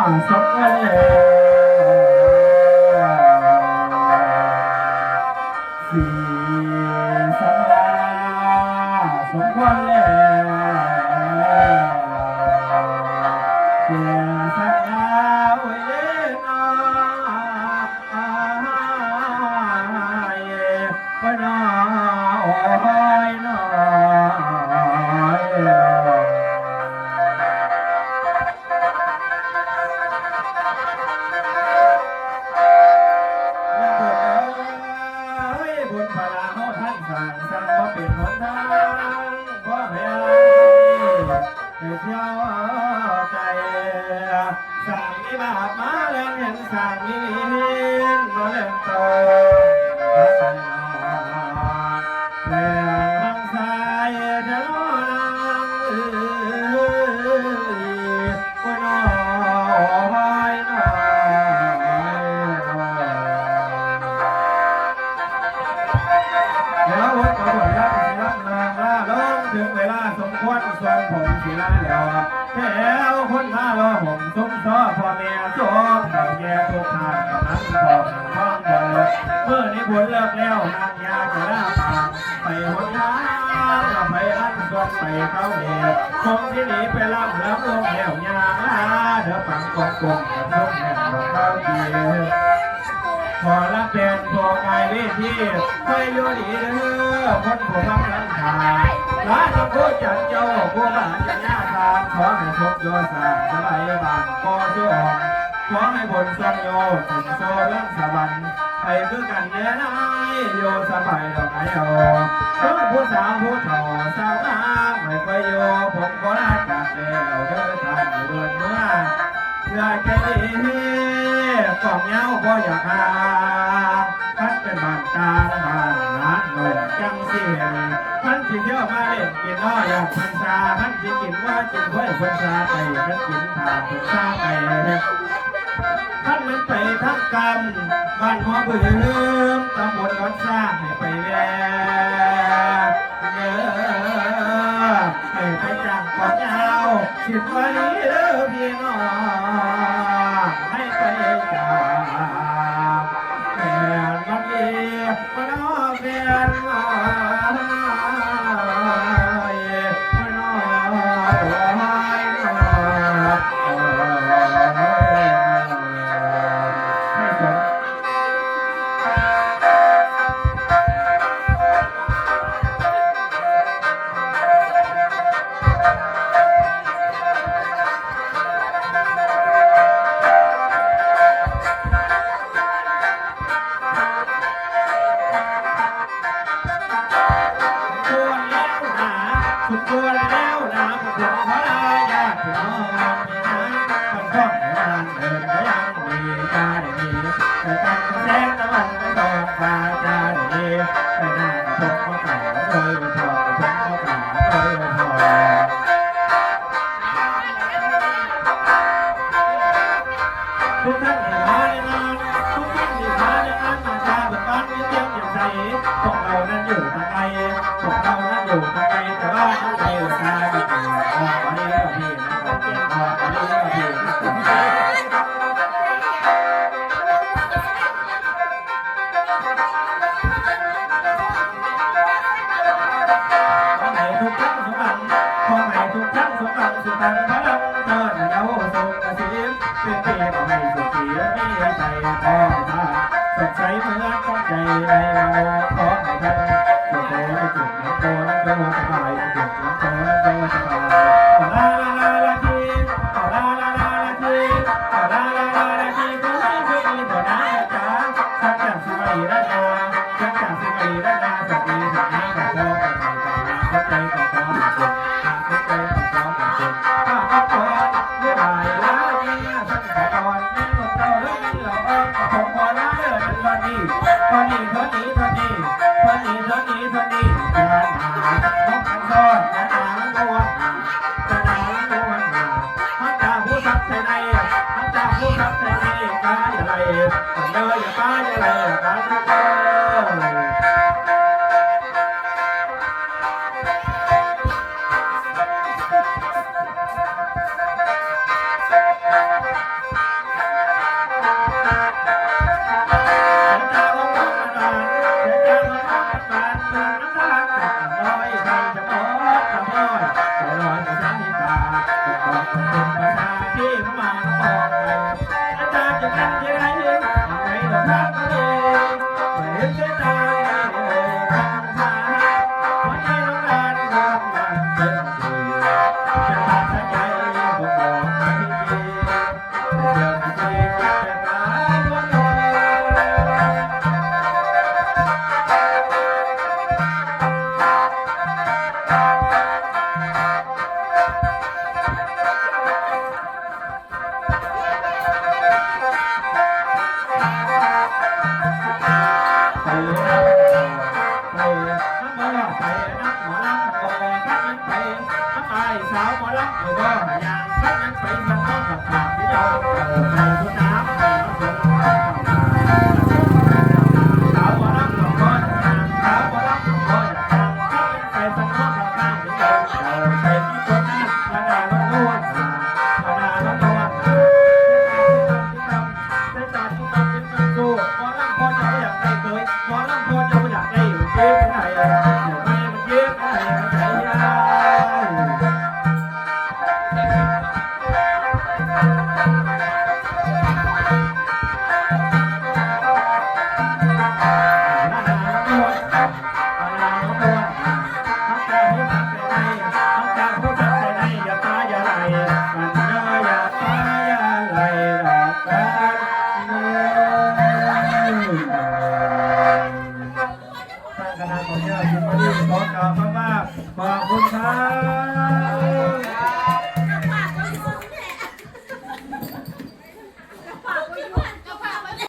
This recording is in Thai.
สมควรแล้วสีสังลาสมควรแล้วเสียสังลาเว้ยน้อยไปน้อยน้อยบุญพลาเขาท่านสั่งสั่งว่าเป็นหนทางเพราะพยายให้เที่ยวใจสั่งนิบาตมาเล่นเห็นสั่งนิมิตมาเล่นโตพระไปเล่นบางสายจะรอนางน้อยแล้ววัดประวัติรักศิลป์นางล่าลงถึงเวลาสมควรส่วนผมศิลาแล้วแถวคนมาล้อผมซุ้มซ้อพ่อแม่ส้มแข่งแย่ทุกทางกับนั้นพอท้องเดินเมื่อนี้บุญเลิกแล้วนางยาจะล่าปางไปหนทางไปอันส่วนไปเข้าเหตุคงที่หนีไปรับลงแล้วยางลาเดี๋ยวฝังกองกงกับส้มแห่งเข้าเกียพอรับเป็นพวกไอเวทีเคยอยู่ดีเด้อคนผู้พักหลังคาร้านผู้จัดเจ้าผู้บ้านจะย่าทานขอให้พบโยสาสบายบ้านก็ช่วยขอให้บนสังโยถึงโซลังสวรรค์ไปคือกันเนื้อนายโยสบายดอกไม้เอาทั้งผู้สาวผู้เฒ่าสาวงามไม่ไปโยผมก็ลาจากแล้วเดินทางอยู่เดินเมื่อเพื่อใจดีกล่องเงาบ่อยากหาพันเป็นบ้านกลางบ้านหาหน่อยจังเสียงพันที่เที่ยวมาเล่นกินน้อยอยากพันชาพันที่กินว่ากินไว้พันชาไปพันกินผ่าพันชาไปท่านมันไปทักกันบ้านหัวบืมตำบลวัดสร้างให้ไปแวะให้ไปจ้างกองยาวสิบวันนี้เด้อพี่น้องให้ไปจ้างแม่น้องเอ๋มาน้องเบียนมาน้สุดตัวแล้วนะผมถึงพระญาติพี่น้องนะคนพ่อในบ้านเดินก็ยังมีกาได้มีแต่ตั้งแสงตะวันไม่ต้องฟ้าจาได้มีแต่หน้าผมก็ขาวเลยไม่พอผมก็ขาวเลยไม่พอทุกท่านที่มาในงานทุกท่านที่มาในงานมาชาแบบบ้านเยี่ยมอย่างใสพวกเรานั้นอยู่ทางไกลพวกเรานั้นอยู่ทางไกลแต่ว่าทั้งใจชาไม่ถึงออกมาได้แล้วพี่นะครับเก่งออกมาได้แล้วพี่ขอให้ทุกท่านสมหวังขอให้ทุกท่านสมหวังสุขังพลังเกิดเยาวทรงกระสิบเป็นเพียงให้สุขีมีใจพอทาสดใสเหมือนต้องใจในเราขอให้ท่านสุขโตไม่จุดน้ำโตน้ำโตสบายจุดน้ำโตน้ำโตสบายลาลาลาลาทีลาลาลาลาทีลาลาลาลาทีก็ไม่เคยมีต่อหน้าจ้าสักจากสิบปีด้านนาสักจากสิบปีด้านนาสักปีสักน้ำกับพ่อกับใจกับใจกับพ่อกับใจกับใจกับพ่อกับใจข้าพเจ้าเมื่อไหร่แล้วเนี่ยสักแต่ตอนนี้หมดเจ้าเรื่องนี้เราผมพอแล้วเรื่องนั้นวันนี้ตอนนี้ตอนนี้ตอนนี้ตอนนี้ตอนนี้ตอนนี้งานหาต้องการซ่อนงานหาตัวจะหาตัวหาท่านจ่าผู้ทับใส่ในท่านจ่าผู้ทับใส่ในกายอะไรเดินอย่าป้าอย่าอะไรการที่เจอ ในสนามในสงสาวบ่รับหลงก้อนสาวบ่รับหลงก้อนไปสังข้อข้างๆไปที่คนนั้นมาด่าล้วนล้วนมาด่าล้วนล้วนได้ตาที่ตาเป็นกันสู้หมอลำพอจะอยากได้เคยหมอลำพอจะอยากได้อยู่เก็บไหนเดี๋ยวไม่มันเก็บไหนมันใจยา